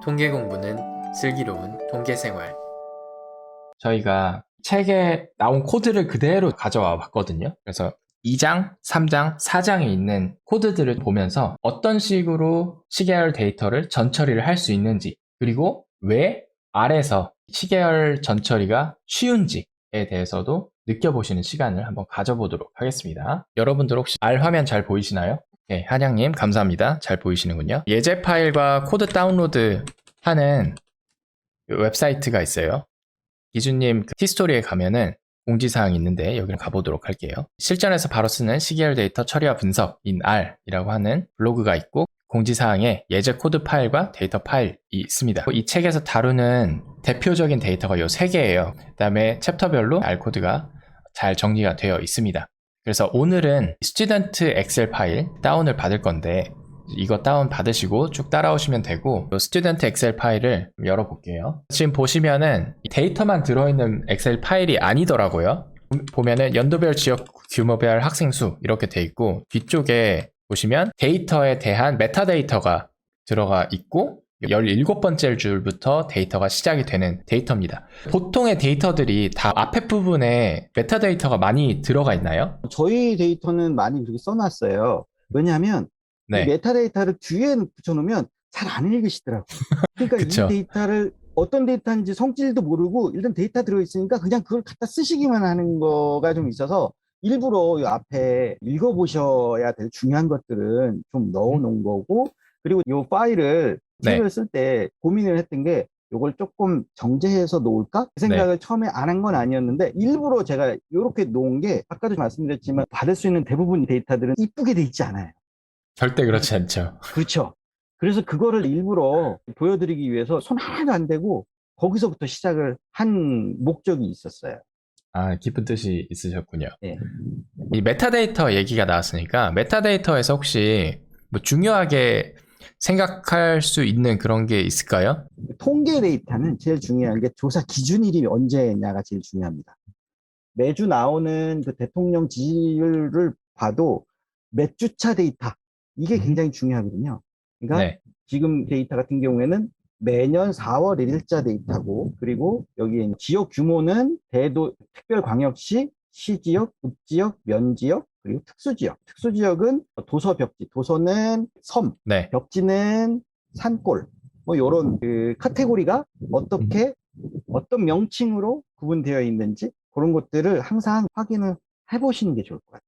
통계 공부는 슬기로운 통계생활. 저희가 책에 나온 코드를 그대로 가져와 봤거든요. 그래서 2장, 3장, 4장에 있는 코드들을 보면서 어떤 식으로 시계열 데이터를 전처리를 할 수 있는지, 그리고 왜 R에서 시계열 전처리가 쉬운지에 대해서도 느껴보시는 시간을 한번 가져보도록 하겠습니다. 여러분들 혹시 R 화면 잘 보이시나요? 네, 한양님 감사합니다. 잘 보이시는군요. 예제 파일과 코드 다운로드 하는 웹사이트가 있어요. 기준님 티스토리에 가면은 공지사항이 있는데 여기를 가보도록 할게요. 실전에서 바로 쓰는 시계열 데이터 처리와 분석인 R이라고 하는 블로그가 있고, 공지사항에 예제 코드 파일과 데이터 파일이 있습니다. 이 책에서 다루는 대표적인 데이터가 이 3개예요. 그 다음에 챕터별로 R 코드가 잘 정리가 되어 있습니다. 그래서 오늘은 스튜던트 엑셀 파일 다운을 받을 건데, 이거 다운 받으시고 쭉 따라오시면 되고, 스튜던트 엑셀 파일을 열어볼게요. 지금 보시면은 데이터만 들어있는 엑셀 파일이 아니더라고요. 보면은 연도별, 지역, 규모별, 학생 수 이렇게 돼 있고, 뒤쪽에 보시면 데이터에 대한 메타데이터가 들어가 있고, 17번째 줄부터 데이터가 시작이 되는 데이터입니다. 보통의 데이터들이 다 앞에 부분에 메타데이터가 많이 들어가 있나요? 저희 데이터는 많이 그렇게 써놨어요. 왜냐하면 이 네. 메타데이터를 뒤에 붙여놓으면 잘 안 읽으시더라고요. 그러니까 그쵸. 이 데이터를 어떤 데이터인지 성질도 모르고 일단 데이터 들어있으니까 그냥 그걸 갖다 쓰시기만 하는 거가 좀 있어서 일부러 이 앞에 읽어보셔야 될 중요한 것들은 좀 넣어놓은 거고, 그리고 이 파일을 네. 책을 쓸 때 고민을 했던 게 이걸 조금 정제해서 놓을까? 그 생각을 처음에 안 한 건 아니었는데 일부러 제가 이렇게 놓은 게, 아까도 말씀드렸지만 받을 수 있는 대부분 데이터들은 이쁘게 돼 있지 않아요. 절대 그렇지 않죠. 그렇죠. 그래서 그거를 일부러 보여드리기 위해서 손 하나도 안 대고 거기서부터 시작을 한 목적이 있었어요. 아, 깊은 뜻이 있으셨군요. 네. 이 메타데이터 얘기가 나왔으니까, 메타데이터에서 혹시 뭐 중요하게 생각할 수 있는 그런 게 있을까요? 통계 데이터는 제일 중요한 게 조사 기준일이 언제냐가 제일 중요합니다. 매주 나오는 그 대통령 지지율을 봐도 몇 주차 데이터, 이게 굉장히 중요하거든요. 그러니까 네. 지금 데이터 같은 경우에는 매년 4월 1일자 데이터고, 그리고 여기에 지역 규모는 대도, 특별광역시, 시지역, 읍지역, 면지역, 그리고 특수지역. 특수지역은 도서, 벽지, 도서는 섬, 네. 벽지는 산골, 뭐 요런 그 카테고리가 어떻게 어떤 명칭으로 구분되어 있는지 그런 것들을 항상 확인을 해보시는 게 좋을 것 같아요.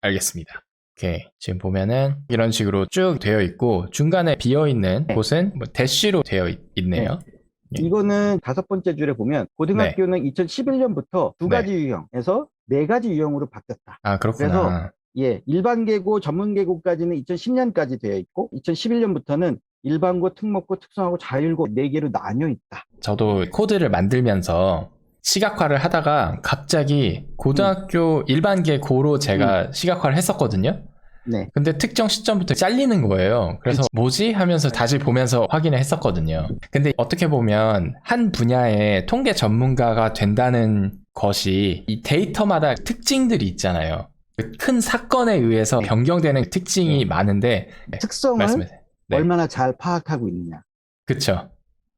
알겠습니다. 오케이. 지금 보면은 이런 식으로 쭉 되어 있고, 중간에 비어있는 네. 곳은 뭐 대시로 되어 있네요. 예. 이거는 5번째 줄에 보면 고등학교는 2011년부터 두 가지 유형에서 4가지 유형으로 바뀌었다. 아, 그렇구나. 그래서 일반 계고, 전문 계고까지는 2010년까지 되어 있고, 2011년부터는 일반고, 특목고, 특성화고, 자율고 4개로 나뉘어 있다. 저도 코드를 만들면서 시각화를 하다가 갑자기 고등학교 일반계 고로 제가 시각화를 했었거든요. 네. 근데 특정 시점부터 잘리는 거예요. 그래서 뭐지? 하면서 다시 보면서 확인을 했었거든요. 근데 어떻게 보면 한 분야의 통계 전문가가 된다는 것이 이 데이터마다 특징들이 있잖아요. 그 큰 사건에 의해서 변경되는 특징이 많은데, 특성을 말씀하세요. 네. 얼마나 잘 파악하고 있느냐. 그쵸.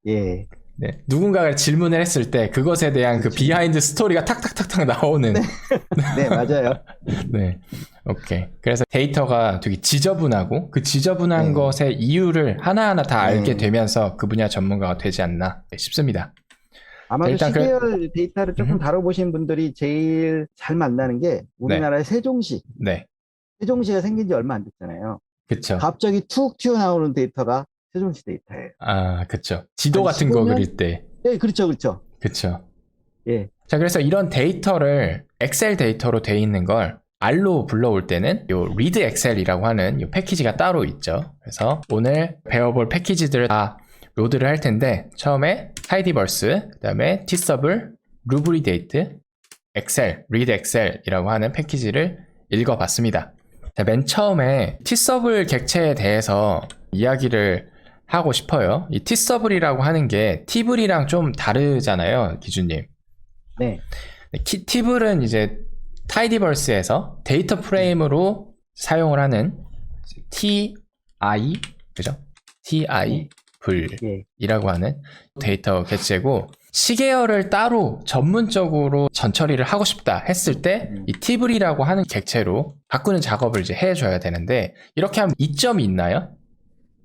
예. 네. 누군가가 질문을 했을 때 그것에 대한 그 비하인드 스토리가 탁탁탁탁 나오는. 네, 맞아요. 네. 오케이. 그래서 데이터가 되게 지저분하고, 그 지저분한 것의 이유를 하나하나 다 알게 되면서 그 분야 전문가가 되지 않나 싶습니다. 아마도 일단 시계열 데이터를 조금 다뤄보신 분들이 제일 잘 만나는 게 우리나라의 세종시. 네. 세종시가 생긴 지 얼마 안 됐잖아요. 그쵸. 갑자기 툭 튀어나오는 데이터가 세종시 데이터예요. 아, 그쵸. 지도 한 같은 거 15년? 그릴 때. 네, 그렇죠, 그렇죠. 그쵸. 예. 자, 그래서 이런 데이터를 엑셀 데이터로 돼 있는 걸 R로 불러올 때는 요 read excel이라고 하는 요 패키지가 따로 있죠. 그래서 오늘 배워볼 패키지들을 다 로드를 할 텐데, 처음에 tidyverse, 그 다음에 tsub을, rubrydate, excel, read excel이라고 하는 패키지를 읽어봤습니다. 자, 맨 처음에 tsub을 객체에 대해서 이야기를 하고 싶어요. 이 tsub이라고 하는 게 tible이랑 좀 다르잖아요, 기준님. 네. tible은 이제 tidyverse에서 데이터 프레임으로 사용을 하는 ti, 그죠? ti 예. 이라고 하는 데이터 객체고, 시계열을 따로 전문적으로 전처리를 하고 싶다 했을 때 이 티블이라고 하는 객체로 바꾸는 작업을 이제 해줘야 되는데, 이렇게 하면 이점이 있나요?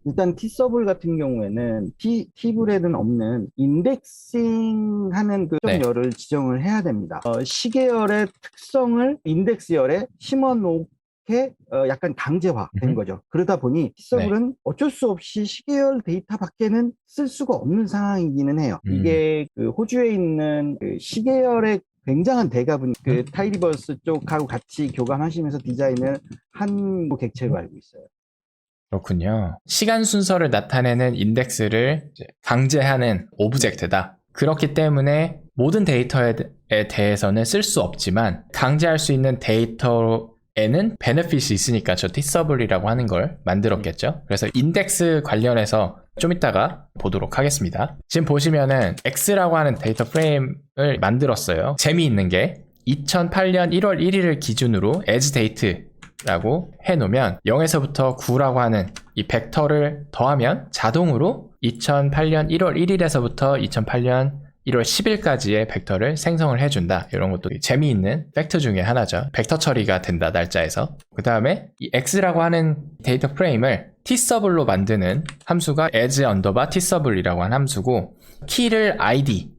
일단 T서블 같은 경우에는 T블에는 없는 인덱싱 하는 그 네. 열을 지정을 해야 됩니다. 시계열의 특성을 인덱스열에 심어 놓게 약간 강제화된 거죠. 그러다 보니 T서블은 어쩔 수 없이 시계열 데이터 밖에는 쓸 수가 없는 상황이기는 해요. 이게 그 호주에 있는 그 시계열의 굉장한 대가분 그 타이리버스 쪽하고 같이 교감하시면서 디자인을 한 객체로 알고 있어요. 그렇군요. 시간 순서를 나타내는 인덱스를 이제 강제하는 오브젝트다. 그렇기 때문에 모든 데이터에 대해서는 쓸 수 없지만 강제할 수 있는 데이터에는 베네핏이 있으니까 저 T서블이라고 하는 걸 만들었겠죠. 그래서 인덱스 관련해서 좀 이따가 보도록 하겠습니다. 지금 보시면은 X라고 하는 데이터 프레임을 만들었어요. 재미있는 게 2008년 1월 1일을 기준으로 as date 라고 해놓으면 0에서부터 9라고 하는 이 벡터를 더하면 자동으로 2008년 1월 1일에서부터 2008년 1월 10일까지의 벡터를 생성을 해준다. 이런 것도 재미있는 팩트 중에 하나죠. 벡터 처리가 된다, 날짜에서. 그 다음에 이 x라고 하는 데이터 프레임을 tsub을로 만드는 함수가 as tsub이라고 하는 함수고, 키를 id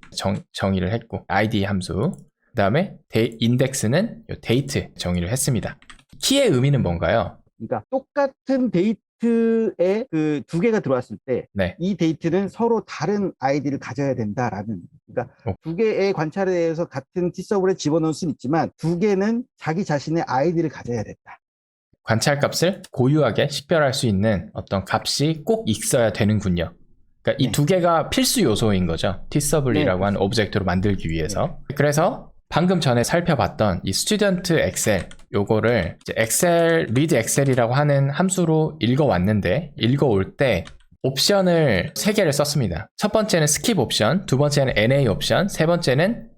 정의를 했고, id 함수. 그 다음에 인덱스는 date 정의를 했습니다. 키의 의미는 뭔가요? 그러니까 똑같은 데이트에 그 두 개가 들어왔을 때 이 데이트는 서로 다른 아이디를 가져야 된다라는, 그러니까 두 개의 관찰에 대해서 같은 T서블에 집어넣을 수는 있지만 두 개는 자기 자신의 아이디를 가져야 된다. 관찰 값을 고유하게 식별할 수 있는 어떤 값이 꼭 있어야 되는군요. 그러니까 이 두 개가 필수 요소인 거죠. T서블이라고 하는 오브젝트로 만들기 위해서. 그래서 방금 전에 살펴봤던 이 스튜던트 엑셀, 요거를 이제 엑셀, 리드 엑셀이라고 하는 함수로 읽어왔는데, 읽어올 때 옵션을 3개를 썼습니다. 첫 번째는 스킵 옵션, 두 번째는 NA 옵션, 세 번째는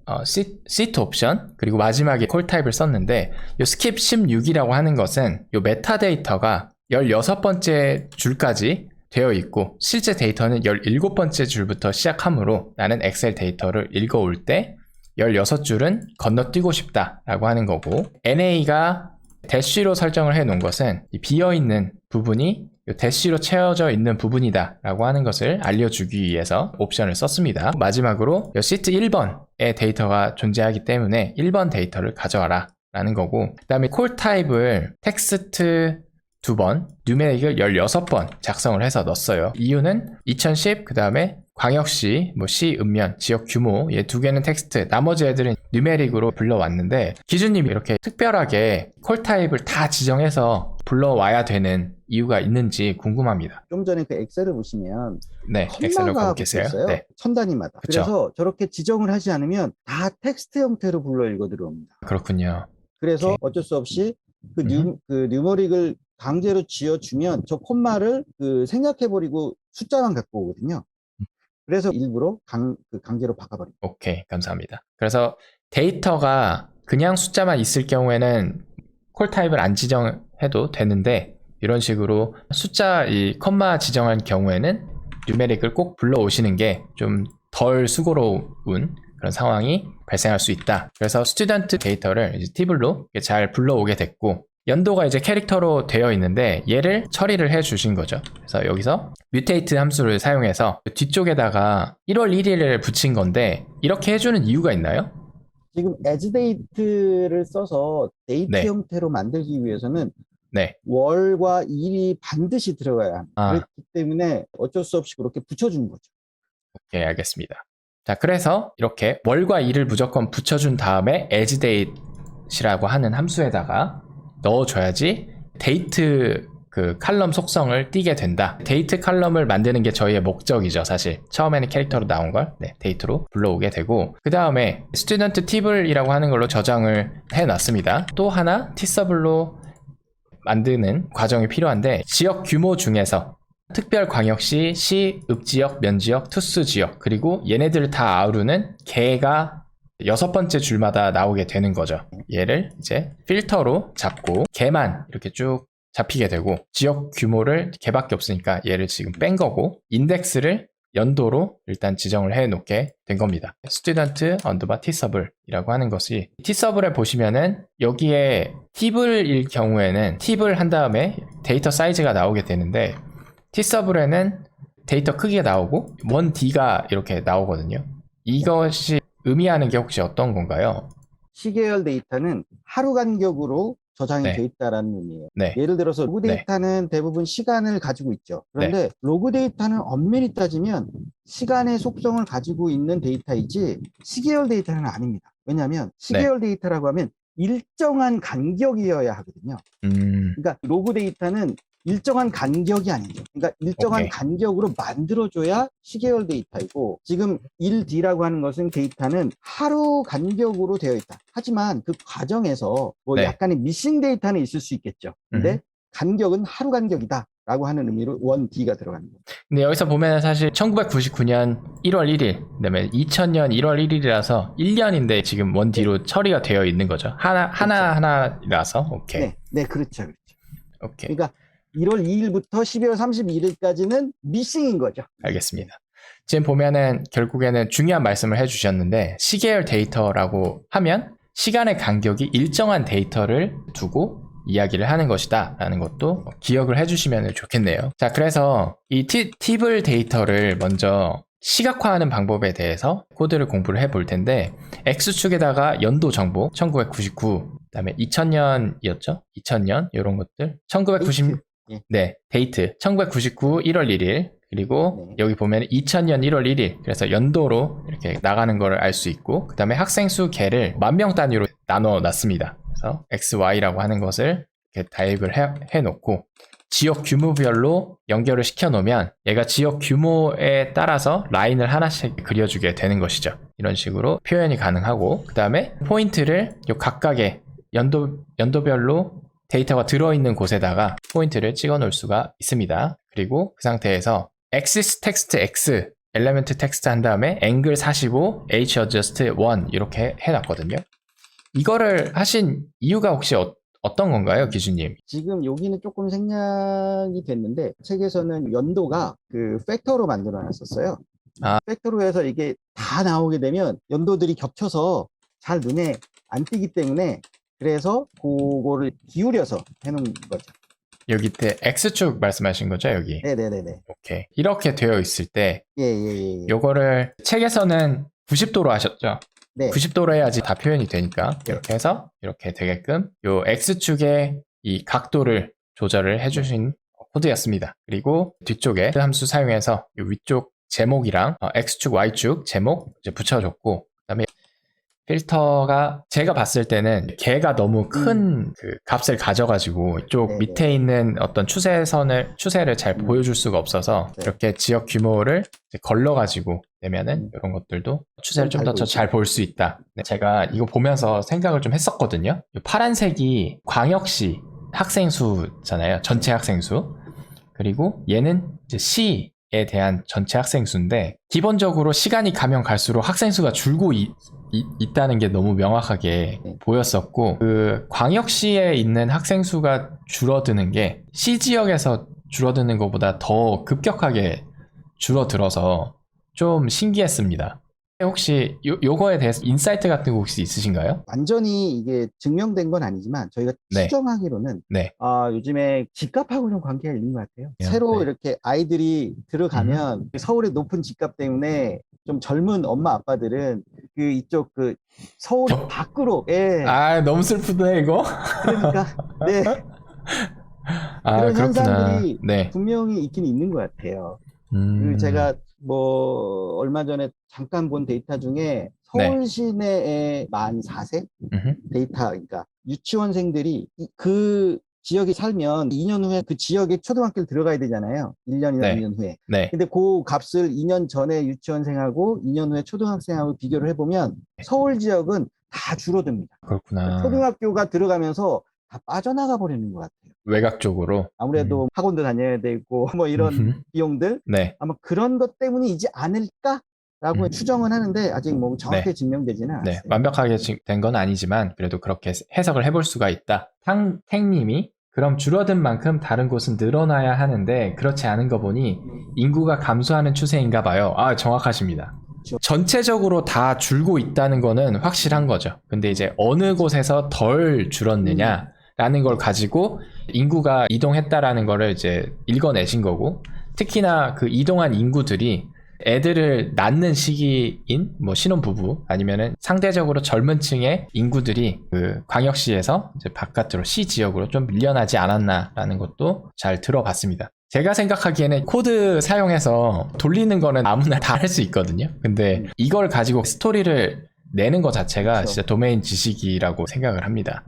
시트 옵션, 그리고 마지막에 콜 타입을 썼는데, 요 스킵 16이라고 하는 것은 요 메타데이터가 16번째 줄까지 되어 있고, 실제 데이터는 17번째 줄부터 시작하므로 나는 엑셀 데이터를 읽어올 때 16줄은 건너뛰고 싶다라고 하는 거고, NA가 대쉬로 설정을 해 놓은 것은 이 비어있는 부분이 대쉬로 채워져 있는 부분이다 라고 하는 것을 알려주기 위해서 옵션을 썼습니다. 마지막으로 시트 1번의 데이터가 존재하기 때문에 1번 데이터를 가져와라 라는 거고, 그 다음에 콜 타입을 텍스트 2번, 뉴메릭을 16번 작성을 해서 넣었어요. 이유는 2010, 그 다음에 광역시, 시, 읍면, 지역 규모, 얘 두 개는 텍스트, 나머지 애들은 뉴메릭으로 불러왔는데, 기준님이 이렇게 특별하게 콜 타입을 다 지정해서 불러와야 되는 이유가 있는지 궁금합니다. 좀 전에 그 엑셀을 보시면 네, 엑셀로 컴마가 가보겠어요. 붙어있어요. 네. 천 단위마다. 그쵸. 그래서 저렇게 지정을 하지 않으면 다 텍스트 형태로 불러 읽어 들어옵니다. 그렇군요. 그래서 오케이. 어쩔 수 없이 그 뉴머릭을 강제로 지어주면 저 콤마를 생략해버리고 숫자만 갖고 오거든요. 그래서 일부러 강제로 바꿔버립니다. 오케이, 감사합니다. 그래서 데이터가 그냥 숫자만 있을 경우에는 콜 타입을 안 지정해도 되는데, 이런 식으로 숫자 이 컴마 지정한 경우에는 뉴메릭을 꼭 불러오시는 게 좀 덜 수고로운 그런 상황이 발생할 수 있다. 그래서 스튜던트 데이터를 이제 티블로 잘 불러오게 됐고, 연도가 이제 캐릭터로 되어 있는데 얘를 처리를 해 주신 거죠. 그래서 여기서 뮤테이트 함수를 사용해서 뒤쪽에다가 1월 1일을 붙인 건데, 이렇게 해주는 이유가 있나요? 지금 as date를 써서 데이트 네. 형태로 만들기 위해서는 네. 월과 일이 반드시 들어가야 합니다. 그렇기 때문에 어쩔 수 없이 그렇게 붙여준 거죠. 오케이, 알겠습니다. 자, 그래서 이렇게 월과 일을 무조건 붙여준 다음에 as date이라고 하는 함수에다가 넣어줘야지 데이트 그 칼럼 속성을 띄게 된다. 데이트 칼럼을 만드는 게 저희의 목적이죠, 사실. 처음에는 캐릭터로 나온 걸 데이트로 불러오게 되고, 그 다음에 스튜던트 팁을이라고 하는 걸로 저장을 해놨습니다. 또 하나 T서블로 만드는 과정이 필요한데, 지역 규모 중에서 특별광역시, 시, 읍지역, 면지역, 투수지역, 그리고 얘네들을 다 아우르는 개가 6번째 줄마다 나오게 되는 거죠. 얘를 이제 필터로 잡고 개만 이렇게 쭉 잡히게 되고 지역 규모를 걔밖에 없으니까 얘를 지금 뺀 거고 인덱스를 연도로 일단 지정을 해 놓게 된 겁니다. student underbar tsub이라고 하는 것이 tsub을 보시면은 여기에 팁을 경우에는 팁을 한 다음에 데이터 사이즈가 나오게 되는데 tsub에는 데이터 크기가 나오고 1D가 이렇게 나오거든요. 이것이 의미하는 게 혹시 어떤 건가요? 시계열 데이터는 하루 간격으로 저장이 네. 돼 있다라는 의미예요. 네. 예를 들어서 로그 네. 데이터는 대부분 시간을 가지고 있죠. 그런데 로그 데이터는 엄밀히 따지면 시간의 속성을 가지고 있는 데이터이지 시계열 데이터는 아닙니다. 왜냐하면 시계열 데이터라고 하면 일정한 간격이어야 하거든요. 그러니까 로그 데이터는 일정한 간격이 아니죠. 그러니까 일정한 오케이. 간격으로 만들어줘야 시계열 데이터이고 지금 1D라고 하는 것은 데이터는 하루 간격으로 되어 있다. 하지만 그 과정에서 뭐 네. 약간의 미싱 데이터는 있을 수 있겠죠. 근데 간격은 하루 간격이다. 라고 하는 의미로 1D가 들어가는 거예요. 근데 여기서 보면 사실 1999년 1월 1일, 그다음에 2000년 1월 1일이라서 1년인데 지금 1D로 처리가 되어 있는 거죠. 하나라서. 오케이. 네, 그렇죠. 오케이. 그러니까 1월 2일부터 12월 31일까지는 미싱인 거죠. 알겠습니다. 지금 보면은 결국에는 중요한 말씀을 해주셨는데 시계열 데이터라고 하면 시간의 간격이 일정한 데이터를 두고 이야기를 하는 것이다 라는 것도 기억을 해주시면 좋겠네요. 자, 그래서 이 팁을 데이터를 먼저 시각화하는 방법에 대해서 코드를 공부를 해볼 텐데 X축에다가 연도 정보 1999 그다음에 2000년이었죠? 2000년 이런 것들 1990 네, 데이트 1999 1월 1일 그리고 여기 보면 2000년 1월 1일 그래서 연도로 이렇게 나가는 거를 알 수 있고 그 다음에 학생 수 개를 만명 단위로 나눠 놨습니다. 그래서 X, Y라고 하는 것을 이렇게 다입을 해놓고 지역 규모별로 연결을 시켜 놓으면 얘가 지역 규모에 따라서 라인을 하나씩 그려주게 되는 것이죠. 이런 식으로 표현이 가능하고 그 다음에 포인트를 요 각각의 연도별로 데이터가 들어있는 곳에다가 포인트를 찍어 놓을 수가 있습니다. 그리고 그 상태에서 axis text x 엘리멘트 텍스트 한 다음에 angle 45 h adjust 1 이렇게 해놨거든요. 이거를 하신 이유가 혹시 어떤 건가요, 기준님? 지금 여기는 조금 생략이 됐는데 책에서는 연도가 그 팩터로 만들어 놨었어요. 팩터로 해서 이게 다 나오게 되면 연도들이 겹쳐서 잘 눈에 안 띄기 때문에 그래서 그거를 기울여서 해놓은 거죠. 여기 때 X축 말씀하신 거죠, 여기? 네네네네. 오케이. 이렇게 되어 있을 때 예. 요거를 책에서는 90도로 하셨죠? 네. 90도로 해야지 다 표현이 되니까 이렇게 해서 이렇게 되게끔 요 X축의 이 각도를 조절을 해주신 코드였습니다. 그리고 뒤쪽에 함수 사용해서 요 위쪽 제목이랑 X축, Y축 제목 이제 붙여줬고 그다음에 필터가 제가 봤을 때는 걔가 너무 큰 그 값을 가져가지고 이쪽 밑에 있는 어떤 추세를 잘 보여줄 수가 없어서 이렇게 지역 규모를 걸러가지고 내면은 이런 것들도 추세를 좀 더 잘 볼 수 있다. 제가 이거 보면서 생각을 좀 했었거든요. 파란색이 광역시 학생 수잖아요. 전체 학생 수. 그리고 얘는 이제 시에 대한 전체 학생 수인데 기본적으로 시간이 가면 갈수록 학생 수가 줄고 있다는 게 너무 명확하게 보였었고 그 광역시에 있는 학생 수가 줄어드는 게 시 지역에서 줄어드는 것보다 더 급격하게 줄어들어서 좀 신기했습니다. 혹시 요거에 대해서 인사이트 같은 거 혹시 있으신가요? 완전히 이게 증명된 건 아니지만 저희가 추정하기로는 요즘에 집값하고 좀 관계가 있는 것 같아요. 새로 이렇게 아이들이 들어가면 서울의 높은 집값 때문에 좀 젊은 엄마 아빠들은 그 이쪽 그 서울 밖으로 너무 슬프네 이거. 그러니까 그런 현상들이 분명히 있긴 있는 것 같아요. 그리고 제가 뭐 얼마 전에 잠깐 본 데이터 중에 서울 시내의 만 4세 데이터, 그러니까 유치원생들이 그 지역에 살면 2년 후에 그 지역에 초등학교를 들어가야 되잖아요. 1년이나 2년 후에. 근데 그 값을 2년 전에 유치원생하고 2년 후에 초등학생하고 비교를 해보면 서울 지역은 다 줄어듭니다. 그렇구나. 초등학교가 들어가면서 다 빠져나가 버리는 것 같아요. 외곽 쪽으로. 아무래도 학원도 다녀야 되고 뭐 이런 비용들 아마 그런 것 때문이지 않을까라고 추정은 하는데 아직 뭐 정확하게 증명되지는 않았어요. 완벽하게 된 건 아니지만 그래도 그렇게 해석을 해볼 수가 있다. 탱님이 그럼 줄어든 만큼 다른 곳은 늘어나야 하는데 그렇지 않은 거 보니 인구가 감소하는 추세인가 봐요. 아, 정확하십니다. 전체적으로 다 줄고 있다는 거는 확실한 거죠. 근데 이제 어느 곳에서 덜 줄었느냐라는 걸 가지고 인구가 이동했다라는 거를 이제 읽어내신 거고, 특히나 그 이동한 인구들이 애들을 낳는 시기인 뭐 신혼부부 아니면은 상대적으로 젊은 층의 인구들이 그 광역시에서 이제 바깥으로 시 지역으로 좀 밀려나지 않았나라는 것도 잘 들어봤습니다. 제가 생각하기에는 코드 사용해서 돌리는 거는 아무나 다 할 수 있거든요. 근데 이걸 가지고 스토리를 내는 것 자체가 그렇죠. 진짜 도메인 지식이라고 생각을 합니다.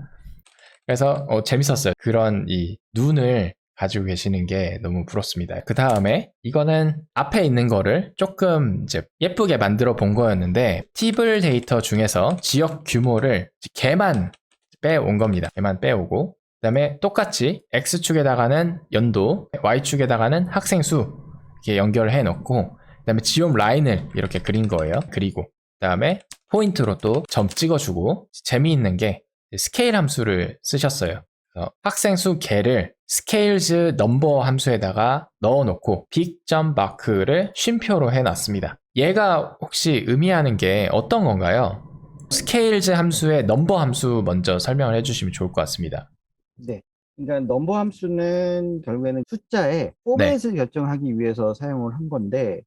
그래서 재밌었어요. 그런 이 눈을 가지고 계시는 게 너무 부럽습니다. 그 다음에 이거는 앞에 있는 거를 조금 이제 예쁘게 만들어 본 거였는데, 티블 데이터 중에서 지역 규모를 개만 빼온 겁니다. 개만 빼오고, 그 다음에 똑같이 X축에다가는 연도, Y축에다가는 학생 수 이렇게 연결해 놓고, 그 다음에 지원 라인을 이렇게 그린 거예요. 그리고 그 다음에 포인트로 또 점 찍어주고, 재미있는 게 스케일 함수를 쓰셨어요. 학생 수 개를 scales number 함수에다가 넣어놓고 빅점 마크를 쉼표로 해놨습니다. 얘가 혹시 의미하는 게 어떤 건가요? scales 함수의 number 함수 먼저 설명을 해주시면 좋을 것 같습니다. 네. 그러니까 넘버 함수는 결국에는 숫자의 포맷을 결정하기 위해서 사용을 한 건데,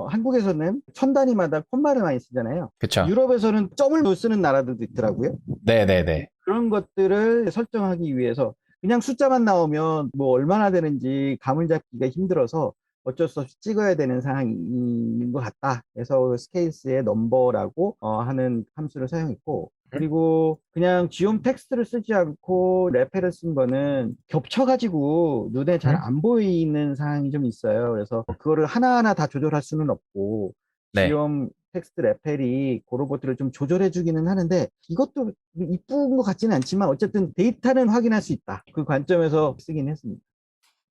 한국에서는 천 단위마다 콤마를 많이 쓰잖아요. 그쵸? 유럽에서는 점을 쓰는 나라들도 있더라고요. 네네네. 그런 것들을 설정하기 위해서 그냥 숫자만 나오면 뭐 얼마나 되는지 감을 잡기가 힘들어서 어쩔 수 없이 찍어야 되는 상황인 것 같다. 그래서 스케일스의 넘버라고 하는 함수를 사용했고, 그리고 그냥 지옴 텍스트를 쓰지 않고 레페를 쓴 거는 겹쳐가지고 눈에 잘 안 보이는 상황이 좀 있어요. 그래서 그거를 하나하나 다 조절할 수는 없고, 네. 지옴 텍스트 레펠이 그런 것들을 좀 조절해 주기는 하는데, 이것도 이쁜 것 같지는 않지만 어쨌든 데이터는 확인할 수 있다. 그 관점에서 쓰긴 했습니다.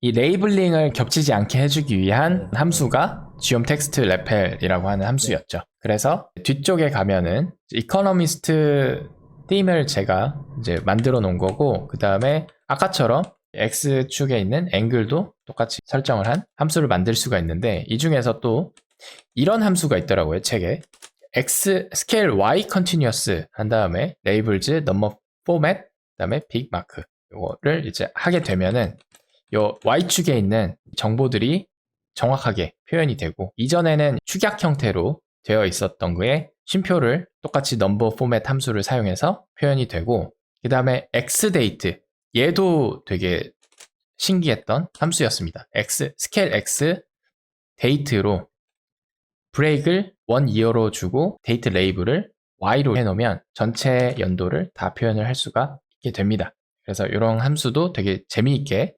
이 레이블링을 겹치지 않게 해주기 위한 함수가 지옴 텍스트 레펠이라고 하는 함수였죠. 그래서 뒤쪽에 가면은 이코노미스트 ธี임을 제가 이제 만들어 놓은 거고, 그 다음에 아까처럼 X축에 있는 앵글도 똑같이 설정을 한 함수를 만들 수가 있는데, 이 중에서 또 이런 함수가 있더라고요, 책에. X 스케일 Y 컨티뉴어스 한 다음에 레이블즈 넘버 포맷 그 다음에 빅 마크, 요거를 이제 하게 되면은 요 Y축에 있는 정보들이 정확하게 표현이 되고, 이전에는 축약 형태로 되어 있었던 거에 쉼표를 똑같이 넘버 포맷 함수를 사용해서 표현이 되고, 그 다음에 X데이트, 얘도 되게 신기했던 함수였습니다. 스케일 X 데이트로 브레이크를 1이어로 주고 데이트 레이블을 Y로 해놓으면 전체 연도를 다 표현을 할 수가 있게 됩니다. 그래서 이런 함수도 되게 재미있게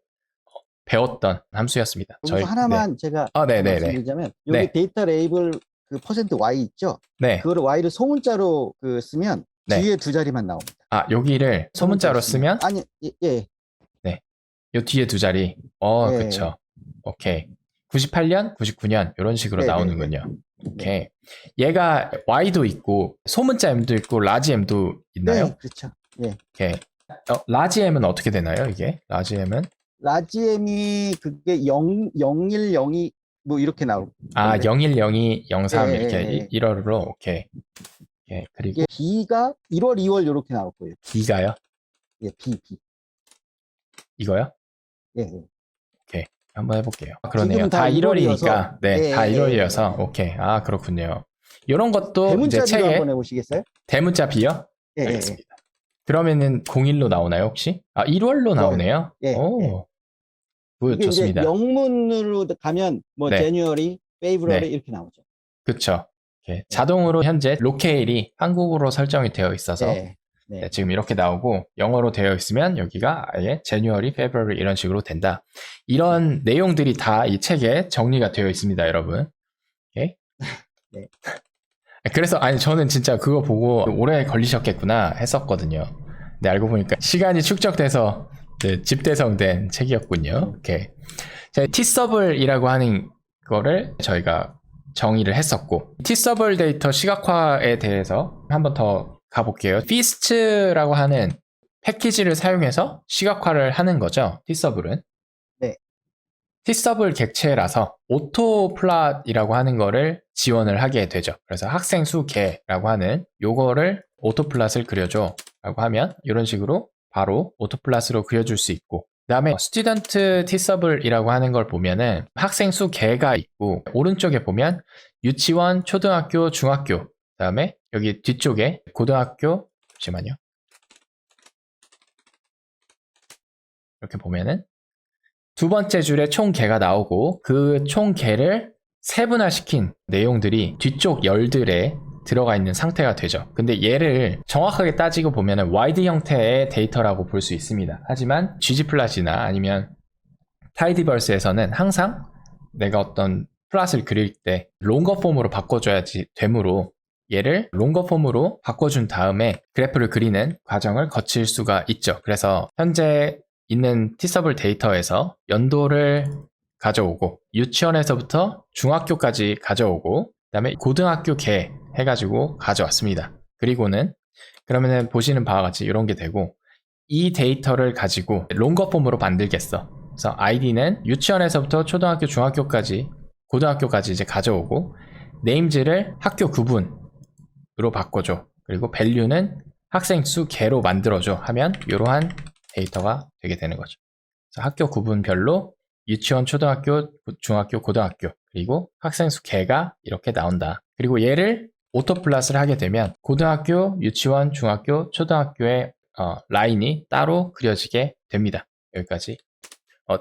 배웠던 함수였습니다. 여기서 하나만 제가 네네네. 말씀드리자면, 여기 네. 데이터 레이블 그 퍼센트 %Y 있죠? 네. 그거를 Y를 소문자로 쓰면 네. 뒤에 두 자리만 나옵니다. 여기를 소문자로 쓰면? 아니, 예. 네. 요 뒤에 두 자리. 예. 그쵸. 오케이. 98년, 99년, 이런 식으로 네, 나오는군요. 오케이. 얘가 Y도 있고, 소문자 M도 있고, 라지 M도 있나요? 네, 그렇죠. 예. 오케이. 라지 M은 어떻게 되나요, 이게? 라지 M은? 라지엠이 그게 0, 01, 02, 뭐 이렇게 나오고. 01, 02, 03, 예, 이렇게 예. 1월로, 오케이. 예, 그리고 이게 B가 1월, 2월 이렇게 나올 거예요. B가요? 예, B. 이거요? 예. 오케이. 한번 해볼게요. 그러네요. 지금은 다 다 1월이니까. 네, 예, 다 예, 1월이어서. 오케이. 그렇군요. 이런 것도 대문자 이제 B로 책에 한번 해보시겠어요? 대문자 B요? 예, 예. 알겠습니다. 그러면은 01로 나오나요, 혹시? 1월로 나오네요. 예, 오. 예. 굿, 이게 좋습니다. 이제 영문으로 가면 뭐 네. January, February 네. 이렇게 나오죠. 그쵸. 이렇게 자동으로 현재 로케일이 한국어로 설정이 되어 있어서 네. 네, 지금 이렇게 나오고, 영어로 되어 있으면 여기가 아예 January, February 이런 식으로 된다. 이런 내용들이 다 이 책에 정리가 되어 있습니다, 여러분. 오케이? 네. 그래서 저는 진짜 그거 보고 오래 걸리셨겠구나 했었거든요. 근데 알고 보니까 시간이 축적돼서 집대성된 책이었군요. 오케이. T-Sub이라고 하는 거를 저희가 정의를 했었고, T-Sub 데이터 시각화에 대해서 한번 더 가볼게요. Feast라고 하는 패키지를 사용해서 시각화를 하는 거죠. T서블은. 네. T서블 객체라서 오토플롯이라고 하는 거를 지원을 하게 되죠. 그래서 학생 수 개라고 하는 요거를 오토플롯을 그려줘 라고 하면 이런 식으로 바로 오토플롯으로 그려줄 수 있고, 그 다음에 스튜던트 T서블이라고 하는 걸 보면은 학생 수 개가 있고, 오른쪽에 보면 유치원, 초등학교, 중학교, 그 다음에 여기 뒤쪽에 고등학교, 잠시만요. 이렇게 보면은 두 번째 줄에 총 개가 나오고, 그 총 개를 세분화시킨 내용들이 뒤쪽 열들에 들어가 있는 상태가 되죠. 근데 얘를 정확하게 따지고 보면은 와이드 형태의 데이터라고 볼 수 있습니다. 하지만 ggplot이나 아니면 타이디버스에서는 항상 내가 어떤 플롯을 그릴 때 롱거 폼으로 바꿔줘야지 되므로 얘를 롱거 폼으로 바꿔준 다음에 그래프를 그리는 과정을 거칠 수가 있죠. 그래서 현재 있는 T서블 데이터에서 연도를 가져오고, 유치원에서부터 중학교까지 가져오고, 그 다음에 고등학교 개 해가지고 가져왔습니다. 그리고는 그러면은 보시는 바와 같이 이런 게 되고, 이 데이터를 가지고 롱거 폼으로 만들겠어. 그래서 아이디는 유치원에서부터 초등학교, 중학교까지, 고등학교까지 이제 가져오고, 네임즈를 학교 구분으로 바꿔줘. 그리고 밸류는 학생 수 개로 만들어줘 하면 이러한 데이터가 되게 되는 거죠. 그래서 학교 구분별로 유치원, 초등학교, 중학교, 고등학교, 그리고 학생 수 개가 이렇게 나온다. 그리고 얘를 오토플롯을 하게 되면 고등학교, 유치원, 중학교, 초등학교의 라인이 따로 그려지게 됩니다. 여기까지.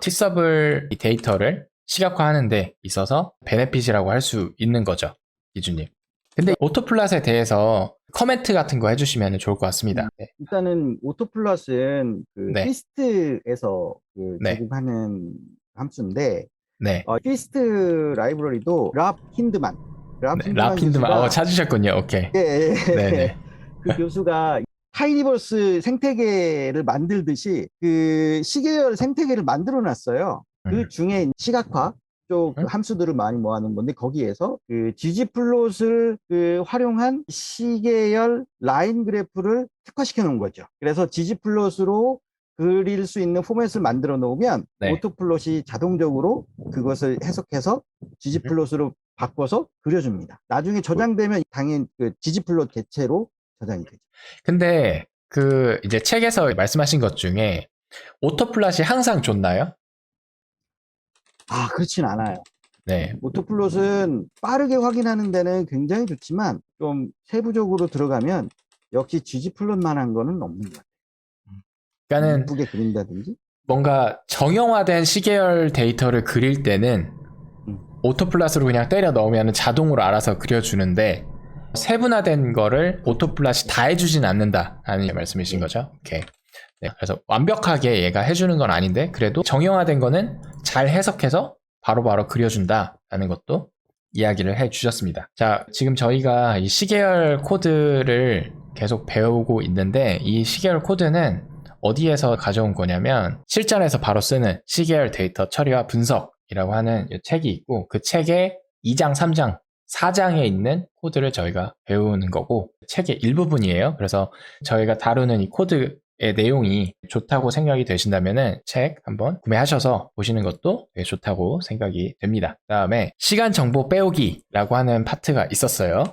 T서블 데이터를 시각화하는 데 있어서 베네핏이라고 할 수 있는 거죠. 기준님. 근데 오토플롯에 대해서 커멘트 같은 거 해주시면 좋을 것 같습니다. 네. 일단은 오토플롯은 그 네. 피스트에서 그 네. 제공하는 함수인데, 네. 피스트 라이브러리도 랍 힌드만 라핀드만 교수가 찾으셨군요. 오케이. 예, 네네. 그 교수가 타이니버스 생태계를 만들듯이 그 시계열 생태계를 만들어 놨어요. 그 중에 시각화 쪽 함수들을 많이 모아놓은 건데, 거기에서 그 ggplot을 그 활용한 시계열 라인 그래프를 특화시켜 놓은 거죠. 그래서 ggplot으로 그릴 수 있는 포맷을 만들어 놓으면 네. 오토플롯이 자동적으로 그것을 해석해서 ggplot으로 바꿔서 그려줍니다. 나중에 저장되면 당연히 그 ggplot 개체로 저장이 되죠. 근데 그 이제 책에서 말씀하신 것 중에 오토플롯이 항상 좋나요? 그렇진 않아요. 네. 오토플롯은 빠르게 확인하는 데는 굉장히 좋지만, 좀 세부적으로 들어가면 역시 ggplot만한 거는 없는 것 같아요. 그러니까는 예쁘게 그린다든지. 뭔가 정형화된 시계열 데이터를 그릴 때는 오토플롯으로 그냥 때려 넣으면 자동으로 알아서 그려주는데, 세분화된 거를 오토플롯이 다 해주진 않는다는 말씀이신 거죠? 오케이. 네, 그래서 완벽하게 얘가 해주는 건 아닌데 그래도 정형화된 거는 잘 해석해서 바로바로 그려준다라는 것도 이야기를 해주셨습니다. 자, 지금 저희가 이 시계열 코드를 계속 배우고 있는데, 이 시계열 코드는 어디에서 가져온 거냐면 실전에서 바로 쓰는 시계열 데이터 처리와 분석이라고 하는 이 책이 있고, 그 책의 2장, 3장, 4장에 있는 코드를 저희가 배우는 거고, 책의 일부분이에요. 그래서 저희가 다루는 이 코드의 내용이 좋다고 생각이 되신다면은 책 한번 구매하셔서 보시는 것도 되게 좋다고 생각이 됩니다. 그 다음에 시간 정보 빼오기라고 하는 파트가 있었어요.